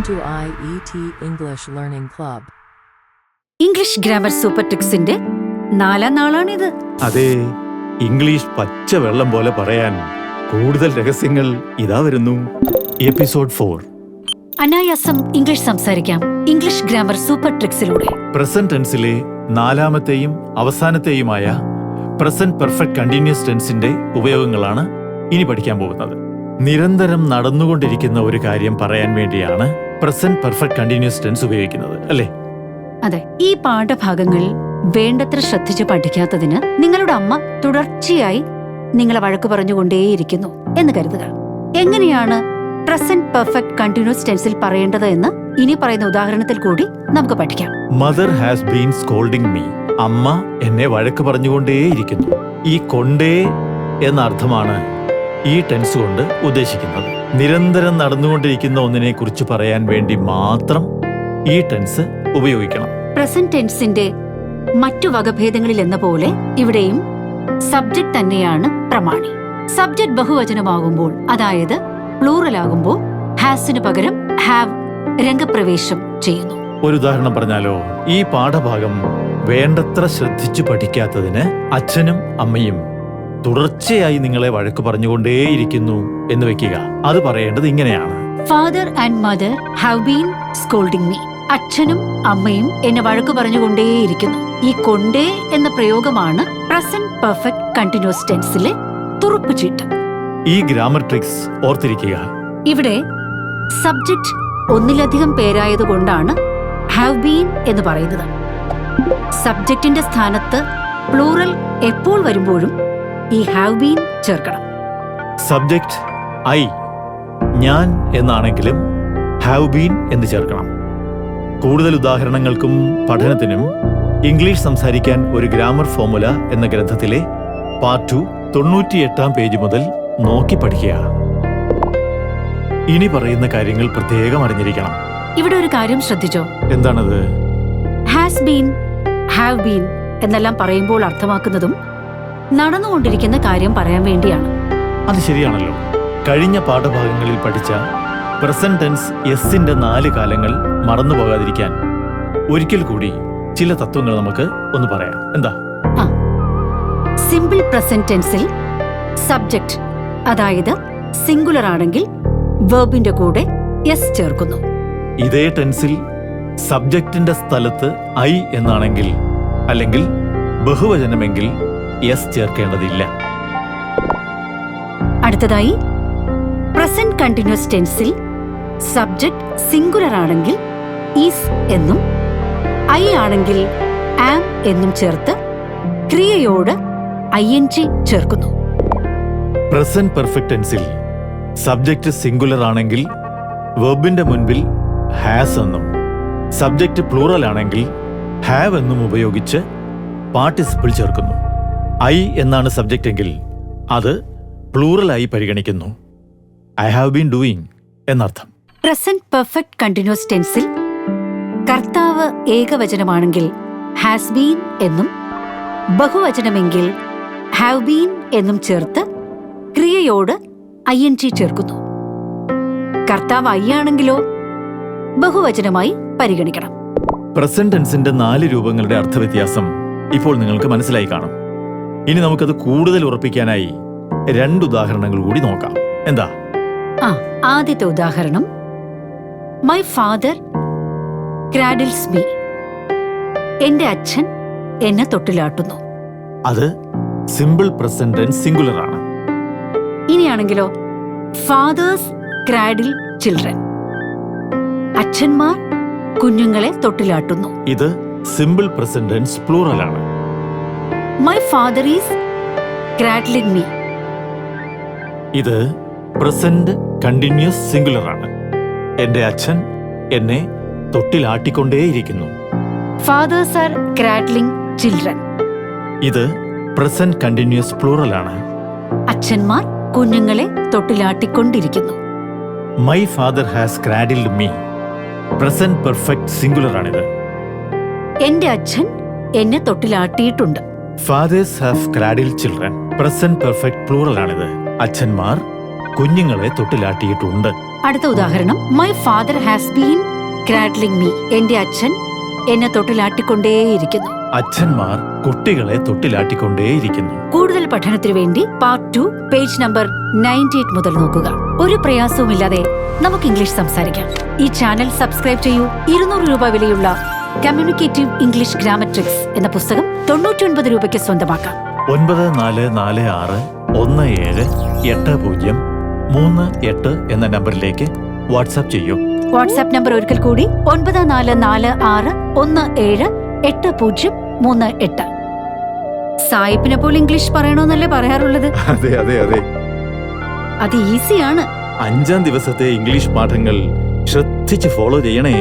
Welcome to IET English Learning Club. English grammar super ട്രിക്സിന്റെ 4ാം നാളാണിത്. അതെ, ഇംഗ്ലീഷ് പച്ചവെള്ളം പോലെ പറയാൻ കൂടുതൽ രഹസ്യങ്ങൾ ഇതാ വരുന്നു. എപ്പിസോഡ് 4. അനായാസം ഇംഗ്ലീഷ് സംസാരിക്കാം ഇംഗ്ലീഷ് ഗ്രാമർ സൂപ്പർ ട്രിക്സിലൂടെ. പ്രസന്റ് ടെൻസിലെ 4ാമത്തെയും അവസാനത്തെയുമായ പ്രസന്റ് പെർഫെക്റ്റ് കണ്ടിന്യൂസ് ടെൻസിന്റെ ഉപയോഗങ്ങളാണ് ഇനി പഠിക്കാൻ പോകുന്നത്. നിരന്തരം നടന്നുകൊണ്ടിരിക്കുന്ന ഒരു കാര്യം പറയാൻ വേണ്ടിയാണ് പ്രസന്റ് പെർഫെക്റ്റ് കണ്ടിന്യൂസ് ടെൻസ് ഉപയോഗിക്കുന്നത്, അല്ലേ? അതെ. ഈ പാഠഭാഗങ്ങൾ വേണ്ടത്ര ശ്രദ്ധിച്ച് പഠിക്കാത്തതിന് നിങ്ങളുടെ അമ്മ തുടർച്ചയായി നിങ്ങളെ വഴക്കു പറഞ്ഞുകൊണ്ടേയിരിക്കുന്നു എന്ന് കരുതുക. എങ്ങനെയാണ് പ്രസന്റ് പെർഫെക്റ്റ് കണ്ടിന്യൂസ് ടെൻസിൽ പറയേണ്ടത് എന്ന് ഇനി പറയുന്ന ഉദാഹരണത്തിൽ കൂടി നമുക്ക് പഠിക്കാം. Mother has been scolding me. അമ്മ എന്നെ വഴക്ക് പറഞ്ഞുകൊണ്ടേയിരിക്കുന്നു. ഈ കൊണ്ടേ എന്ന അർത്ഥമാണ് ഈ ടെൻസ് കൊണ്ട് ഉദ്ദേശിക്കുന്നത്. നിരന്തരം നടന്നുകൊണ്ടിരിക്കുന്ന ഒന്നിനെ കുറിച്ച് പറയാൻ വേണ്ടി മാത്രം ഈ ടെൻസ് ഉപയോഗിക്കണം. പ്രസന്റ് ടെൻസിന്റെ മറ്റു വകഭേദങ്ങളിൽ എന്ന പോലെ ഇവിടെയും സബ്ജക്ട് തന്നെയാണ് പ്രമാണി. സബ്ജക്ട് ബഹുവചനമാകുമ്പോൾ, അതായത് പ്ലൂറൽ ആകുമ്പോൾ, ഹാസിന് പകരം ഹാവ് രംഗപ്രവേശം ചെയ്യുന്നു. ഒരു ഉദാഹരണം പറഞ്ഞാലോ, ഈ പാഠഭാഗം വേണ്ടത്ര ശ്രദ്ധിച്ചു പഠിക്കാത്തതിന് അച്ഛനും അമ്മയും തുടർച്ചയായി നിങ്ങളെ വഴക്ക് പറഞ്ഞുകൊണ്ടേയിരിക്കുന്നു എന്ന് വെക്കുക. അത് പറയേണ്ടത് ഇങ്ങനെയാണ്: father and mother have been scolding me. അച്ഛനും അമ്മയും എന്നെ വഴക്കു പറഞ്ഞുകൊണ്ടേയിരിക്കുന്നു. ഈ കൊണ്ടേ എന്ന പ്രയോഗമാണ് പ്രസന്റ് പെർഫെക്റ്റ് കണ്ടിന്യൂസ് ടെൻസിലെ തുറുപ്പുചീട്ട്. ഈ ഗ്രാമർ ട്രിക്സ് ഓർത്തിരിക്കുക. ഇവിടെ സബ്ജക്ട് ഒന്നിലധികം പേരായതുകൊണ്ടാണ് ഹാവ് ബീൻ എന്ന് പറയുന്നത്. സബ്ജക്റ്റിന്റെ സ്ഥാനത്ത് പ്ലൂറൽ എപ്പോൾ വരുമ്പോഴും ഈ ഹാവ് ബീൻ ചേർക്കണം. സബ്ജക്ട് ഐ, ഞാൻ എന്നാണെങ്കിലും ഹാവ് ബീൻ എന്ന് ചേർക്കണം. കൂടുതൽ ഉദാഹരണങ്ങൾക്കും പഠനത്തിനും ഇംഗ്ലീഷ് സംസാരിക്കാൻ ഒരു ഗ്രാമർ ഫോർമുല എന്ന ഗ്രന്ഥത്തിലെ പാർട്ട് 2 98-ാം പേജ് മുതൽ നോക്കി പഠിക്കുക. ഇനി പറയുന്ന കാര്യങ്ങൾ പ്രത്യേകം അറിഞ്ഞിരിക്കണം. ഇവിടെ ഒരു കാര്യം ശ്രദ്ധിച്ചോ? എന്താണത്? ഹാസ് ബീൻ, ഹാവ് ബീൻ എന്നെല്ലാം പറയുമ്പോൾ അർത്ഥമാക്കുന്നതും നടന്നുകൊണ്ടിരിക്കുന്ന കാര്യം പറയാൻ വേണ്ടിയാണ്. അത് ശരിയാണല്ലോ. കഴിഞ്ഞ പാഠഭാഗങ്ങളിൽ പഠിച്ച പ്രസന്റ് ടെൻസ് എസിന്റെ 4 കാലങ്ങൾ മറന്നു പോകാതിരിക്കാൻ ഒരിക്കൽ കൂടി ചില തത്വങ്ങൾ നമുക്ക് ഒന്ന് പറയാം. എന്താ? സിമ്പിൾ പ്രസന്റ് ടെൻസിൽ സബ്ജക്ട്, അതായത് സിംഗുലർ ആണെങ്കിൽ വെർബിന്റെ കൂടെ എസ് ചേർക്കുന്നു. ഇതേ ടെൻസിൽ സബ്ജക്റ്റിന്റെ സ്ഥലത്ത് ഐ എന്നാണെങ്കിൽ, അല്ലെങ്കിൽ ബഹുവചനമെങ്കിൽ എസ് ചേർക്കേണ്ടതില്ല. അടുത്തതായി പ്രസന്റ് കണ്ടിന്യൂസ് ടെൻസിൽ സബ്ജക്ട് സിംഗുലർ ആണെങ്കിൽ ഈസ് എന്നും ഐ ആണെങ്കിൽ ആം എന്നും ചേർത്ത് ക്രിയയോട് ING ചേർക്കുന്നു. പ്രസന്റ് പെർഫെക്റ്റ് ടെൻസിൽ സബ്ജക്റ്റ് സിംഗുലർ ആണെങ്കിൽ വെർബിന്റെ മുൻപിൽ ഹാസ് എന്നും, സബ്ജക്റ്റ് പ്ലൂറൽ ആണെങ്കിൽ ഹാവ് എന്നും ഉപയോഗിച്ച് പാർട്ടിസിപ്പിൾ ചേർക്കുന്നു. ഐ എന്നാണ് സബ്ജക്റ്റ് എങ്കിൽ അത് പ്ലൂറലായി പരിഗണിക്കുന്നു. ഐ ഹാവ് ബീൻ ഡൂയിങ് എന്നർത്ഥം. പ്രസന്റ് പെർഫെക്റ്റ് കണ്ടിന്യൂസ് ടെൻസിൽ കർത്താവ് ഏകവചനമാണെങ്കിൽ ഹാസ് ബീൻ എന്നും ബഹുവചനമെങ്കിൽ ഹാവ് ബീൻ എന്നും ചേർത്ത് ക്രിയയോട് ING ചേർക്കുന്നു. കർത്താവ് ഐ ആണെങ്കിലോ ബഹുവചനമായി പരിഗണിക്കണം. പ്രസന്റ് ടെൻസിന്റെ 4 രൂപങ്ങളുടെ അർത്ഥവ്യത്യാസം ഇപ്പോൾ നിങ്ങൾക്ക് മനസ്സിലായി കാണും. ഇനി നമുക്കത് കൂടുതൽ ഉറപ്പിക്കാനായി 2 ഉദാഹരണങ്ങൾ കൂടി നോക്കാം. എന്താ? ആദ്യത്തെ ഉദാഹരണം: മൈ ഫാദർ ക്രാഡിൽസ് മീ. എന്റെ അച്ഛൻ എന്നെ തൊട്ടിലാട്ടുന്നു. അത് സിമ്പിൾ പ്രസന്റ് ടെൻസ് സിംഗുലർ ആണ്. ഇനിയാണെങ്കിലോ ഫാദേഴ്സ് ക്രാഡിൽ ചിൽഡ്രൻ. അച്ഛന്മാർ കുഞ്ഞുങ്ങളെ തൊട്ടിലാട്ടുന്നു. ഇത് സിമ്പിൾ പ്രസന്റ് ടെൻസ് പ്ലൂറൽ ആണ്. My father is cradling me. ഇത് പ്രസന്റ് കണ്ടിന്യൂസ് സിംഗുലർ ആണ്. എന്റെ അച്ഛൻ എന്നെ തൊട്ടിലാട്ടിക്കൊണ്ടേയിരിക്കുന്നു. Fathers are cradling children. ഇത് പ്രസന്റ് കണ്ടിന്യൂസ് പ്ലൂറൽ ആണ്. അച്ഛന്മാർ കുഞ്ഞുങ്ങളെ തൊട്ടിലാട്ടിക്കൊണ്ടിരിക്കുന്നു. My father has cradled me. Present perfect singular ആണിത്. എന്റെ അച്ഛൻ എന്നെ തൊട്ടിലാട്ടിയിട്ടുണ്ട്. Fathers have cradled children. Present perfect plural ആണിത്. അച്ഛന്മാർ കുഞ്ഞുങ്ങളെ തൊട്ടിലാട്ടിയിട്ടുണ്ട്. അടുത്ത ഉദാഹരണം, my father has been ക്രാഡ്ലിംഗ് me. എന്റെ അച്ഛൻ എന്നെ തൊട്ടിലാട്ടിക്കൊണ്ടേയിരിക്കുന്നു. അച്ഛന്മാർ കുട്ടികളെ തൊട്ടിലാട്ടിക്കൊണ്ടേയിരിക്കുന്നു. കൂടുതൽ പഠനത്തിനു വേണ്ടി പാർട്ട് 2 പേജ് നമ്പർ 98 മുതൽ നോക്കുക. ഒരു പ്രയാസവുമില്ലാതെ നമുക്ക് ഇംഗ്ലീഷ് സംസാരിക്കാം. ഈ ചാനൽ സബ്സ്ക്രൈബ് ചെയ്യൂ. 200 രൂപ വിലയുള്ള കമ്മ്യൂണിക്കേറ്റീവ് ഇംഗ്ലീഷ് ഗ്രാമർ ട്രിക്സ് എന്ന പുസ്തകം 99 രൂപയ്ക്ക് സ്വന്തമാക്കാം. 9446178038 എന്ന നമ്പറിലേക്ക് വാട്സാപ്പ് ചെയ്യൂ. വാട്സാപ്പ് നമ്പർ ഒരിക്കൽ കൂടി 9446178038. സായിപ്പിനെ പോലെ ഇംഗ്ലീഷ് പറയണമെന്നല്ലേ പറയാറുള്ളത്? അതെ അതെ അതെ. അത് ഈസിയാണ്. 5-ാം ദിവസത്തെ ഇംഗ്ലീഷ് പാഠങ്ങൾ ശ്രദ്ധിച്ച് ഫോളോ ചെയ്യണേ.